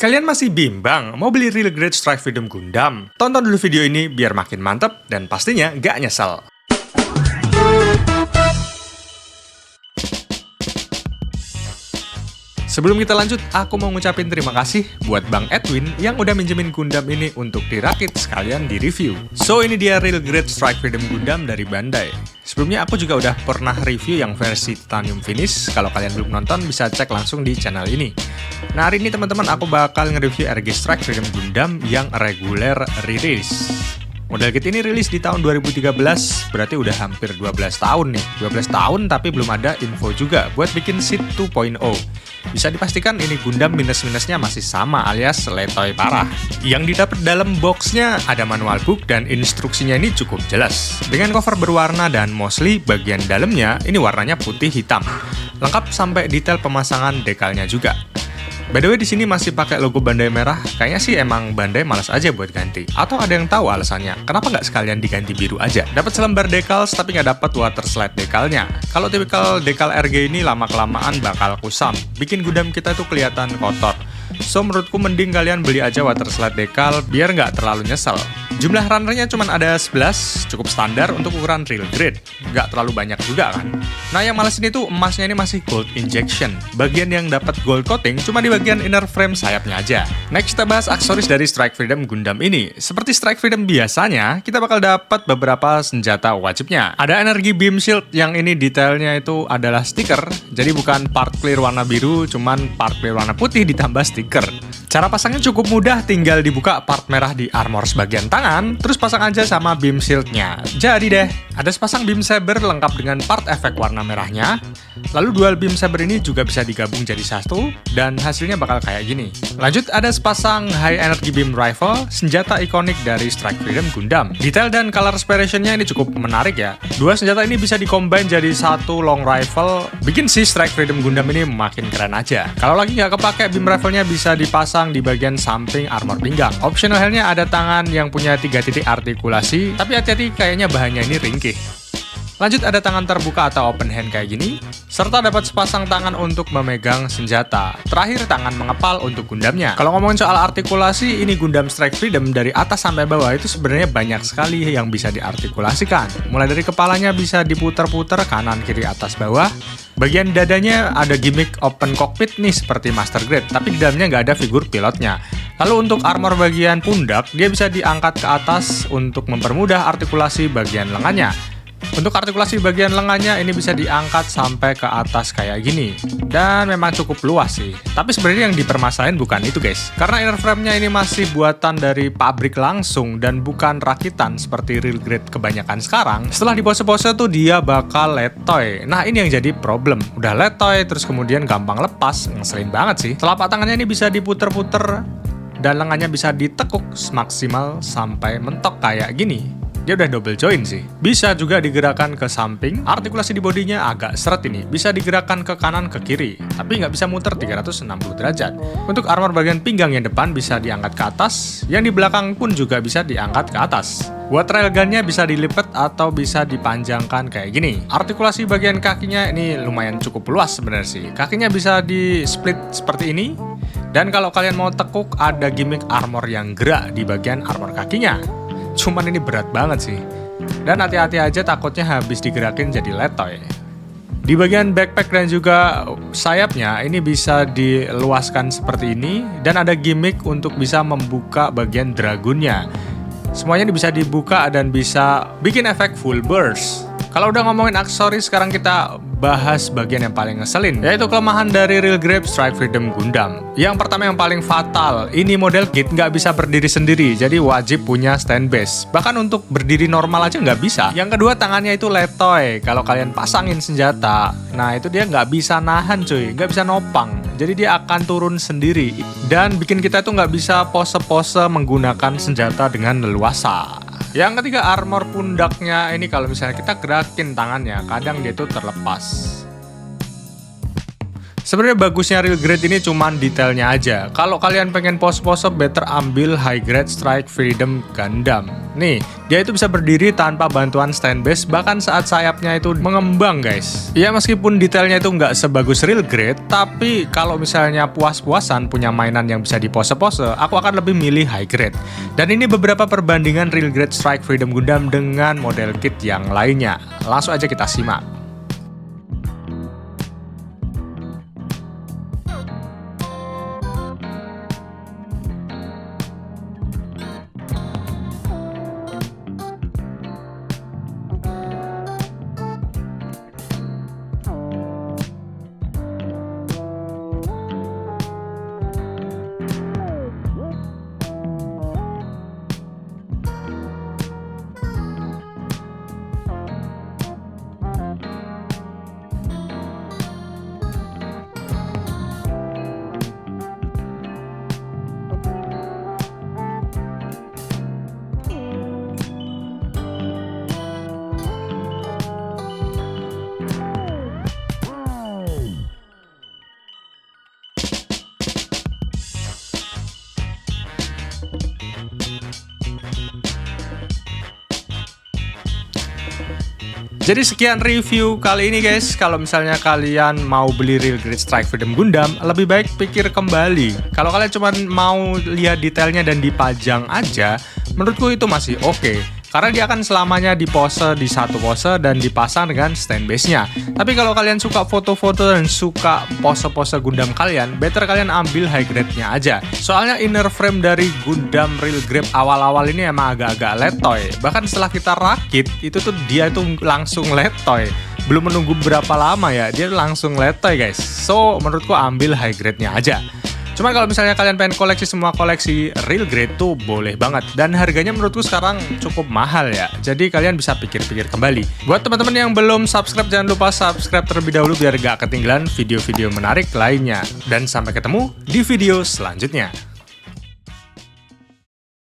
Kalian masih bimbang mau beli Real Grade Strike Freedom Gundam? Tonton dulu video ini biar makin mantep dan pastinya gak nyesel. Sebelum kita lanjut, aku mau ngucapin terima kasih buat Bang Edwin yang udah minjemin Gundam ini untuk dirakit sekalian di review. So, ini dia Real Grade Strike Freedom Gundam dari Bandai. Sebelumnya aku juga udah pernah review yang versi Titanium Finish. Kalau kalian belum nonton, bisa cek langsung di channel ini. Nah, hari ini teman-teman aku bakal nge-review RG Strike Freedom Gundam yang regular release. Model kit ini rilis di tahun 2013, berarti udah hampir 12 tahun nih. 12 tahun tapi belum ada info juga buat bikin Seed 2.0. Bisa dipastikan ini Gundam minus-minusnya masih sama alias letoy parah. Yang didapat dalam boxnya ada manual book dan instruksinya ini cukup jelas. Dengan cover berwarna dan mostly bagian dalamnya ini warnanya putih hitam. Lengkap sampai detail pemasangan dekalnya juga. By the way, di sini masih pakai logo Bandai merah. Kayaknya sih emang Bandai malas aja buat ganti. Atau ada yang tahu alasannya? Kenapa nggak sekalian diganti biru aja? Dapat selembar decals tapi nggak dapat water slide dekalnya. Kalau tipikal dekal RG ini lama-kelamaan bakal kusam. Bikin Gundam kita tuh kelihatan kotor. So, menurutku mending kalian beli aja water slide dekal biar nggak terlalu nyesel. Jumlah runnernya cuma ada 11, cukup standar untuk ukuran real grade. Nggak terlalu banyak juga kan. Nah, yang males ini tuh emasnya ini masih gold injection. Bagian yang dapat gold coating cuma di bagian inner frame sayapnya aja. Next kita bahas aksesoris dari Strike Freedom Gundam ini. Seperti Strike Freedom biasanya, kita bakal dapat beberapa senjata wajibnya. Ada energi beam shield yang ini detailnya itu adalah stiker. Jadi bukan part clear warna biru, cuman part clear warna putih ditambah stiker. Cara pasangnya cukup mudah, tinggal dibuka part merah di armor sebagian tangan, terus pasang aja sama beam shieldnya. Jadi deh, ada sepasang beam saber lengkap dengan part efek warna merahnya. Lalu dual beam saber ini juga bisa digabung jadi satu, dan hasilnya bakal kayak gini. Lanjut ada sepasang high energy beam rifle, senjata ikonik dari Strike Freedom Gundam. Detail dan color inspirationnya ini cukup menarik ya. Dua senjata ini bisa dikombine jadi satu long rifle, bikin si Strike Freedom Gundam ini makin keren aja. Kalau lagi nggak kepake, beam rifle-nya bisa dipasang di bagian samping armor pinggang. Optional helmnya ada tangan yang punya 3 titik artikulasi, tapi hati-hati kayaknya bahannya ini ringkih. Lanjut ada tangan terbuka atau open hand kayak gini, serta dapat sepasang tangan untuk memegang senjata. Terakhir tangan mengepal untuk Gundamnya. Kalau ngomongin soal artikulasi, ini Gundam Strike Freedom dari atas sampai bawah itu sebenarnya banyak sekali yang bisa diartikulasikan. Mulai dari kepalanya bisa diputer-puter kanan kiri atas bawah. Bagian dadanya ada gimmick open cockpit nih seperti Master Grade, tapi di dalamnya nggak ada figur pilotnya. Lalu untuk armor bagian pundak, dia bisa diangkat ke atas untuk mempermudah artikulasi bagian lengannya. Untuk artikulasi bagian lengannya ini bisa diangkat sampai ke atas kayak gini. Dan memang cukup luas sih. Tapi sebenarnya yang dipermasalahin bukan itu guys. Karena inner frame-nya ini masih buatan dari pabrik langsung dan bukan rakitan seperti real grade kebanyakan sekarang. Setelah dipose-pose tuh dia bakal letoy. Nah ini yang jadi problem. Udah letoy terus kemudian gampang lepas. Ngeselin banget sih. Telapak tangannya ini bisa diputer-puter dan lengannya bisa ditekuk maksimal sampai mentok kayak gini. Dia udah double join sih. Bisa juga digerakkan ke samping. Artikulasi di bodinya agak seret ini. Bisa digerakkan ke kanan ke kiri. Tapi nggak bisa muter 360 derajat. Untuk armor bagian pinggang yang depan bisa diangkat ke atas. Yang di belakang pun juga bisa diangkat ke atas. Buat railgunnya bisa dilipat atau bisa dipanjangkan kayak gini. Artikulasi bagian kakinya ini lumayan cukup luas sebenarnya sih. Kakinya bisa di split seperti ini. Dan kalau kalian mau tekuk ada gimmick armor yang gerak di bagian armor kakinya. Cuman ini berat banget sih. Dan hati-hati aja takutnya habis digerakin jadi letoy. Di bagian backpack dan juga sayapnya ini bisa diluaskan seperti ini. Dan ada gimmick untuk bisa membuka bagian dragunnya. Semuanya ini bisa dibuka dan bisa bikin efek full burst. Kalau udah ngomongin aksesoris, sekarang kita bahas bagian yang paling ngeselin, yaitu kelemahan dari Real Grade Strike Freedom Gundam. Yang pertama yang paling fatal, ini model kit nggak bisa berdiri sendiri, jadi wajib punya stand base. Bahkan untuk berdiri normal aja nggak bisa. Yang kedua, tangannya itu letoy. Kalau kalian pasangin senjata, nah itu dia nggak bisa nahan cuy, nggak bisa nopang. Jadi dia akan turun sendiri. Dan bikin kita tuh nggak bisa pose-pose menggunakan senjata dengan leluasa. Yang ketiga, armor pundaknya ini kalau misalnya kita gerakin tangannya, kadang dia tuh terlepas. Sebenarnya bagusnya real grade ini cuman detailnya aja. Kalau kalian pengen pose-pose, better ambil high grade Strike Freedom Gundam. Nih, dia itu bisa berdiri tanpa bantuan stand base, bahkan saat sayapnya itu mengembang guys. Ya meskipun detailnya itu nggak sebagus real grade, tapi kalau misalnya puas-puasan punya mainan yang bisa dipose-pose, aku akan lebih milih high grade. Dan ini beberapa perbandingan real grade Strike Freedom Gundam dengan model kit yang lainnya. Langsung aja kita simak. Jadi sekian review kali ini guys. Kalau misalnya kalian mau beli real grade Strike Freedom Gundam, lebih baik pikir kembali. Kalau kalian cuma mau lihat detailnya dan dipajang aja, menurutku itu masih oke. Karena dia akan selamanya dipose di satu pose dan dipasang dengan stand base-nya. Tapi kalau kalian suka foto-foto dan suka pose-pose Gundam kalian, better kalian ambil high grade-nya aja. Soalnya inner frame dari Gundam real grade awal-awal ini emang agak-agak letoy. Bahkan setelah kita rakit, itu tuh dia itu langsung letoy. Belum menunggu berapa lama ya, dia langsung letoy guys. So, menurutku ambil high grade-nya aja. Cuma kalau misalnya kalian pengen koleksi semua koleksi real grade tuh boleh banget. Dan harganya menurutku sekarang cukup mahal ya. Jadi kalian bisa pikir-pikir kembali. Buat teman-teman yang belum subscribe, jangan lupa subscribe terlebih dahulu biar gak ketinggalan video-video menarik lainnya. Dan sampai ketemu di video selanjutnya.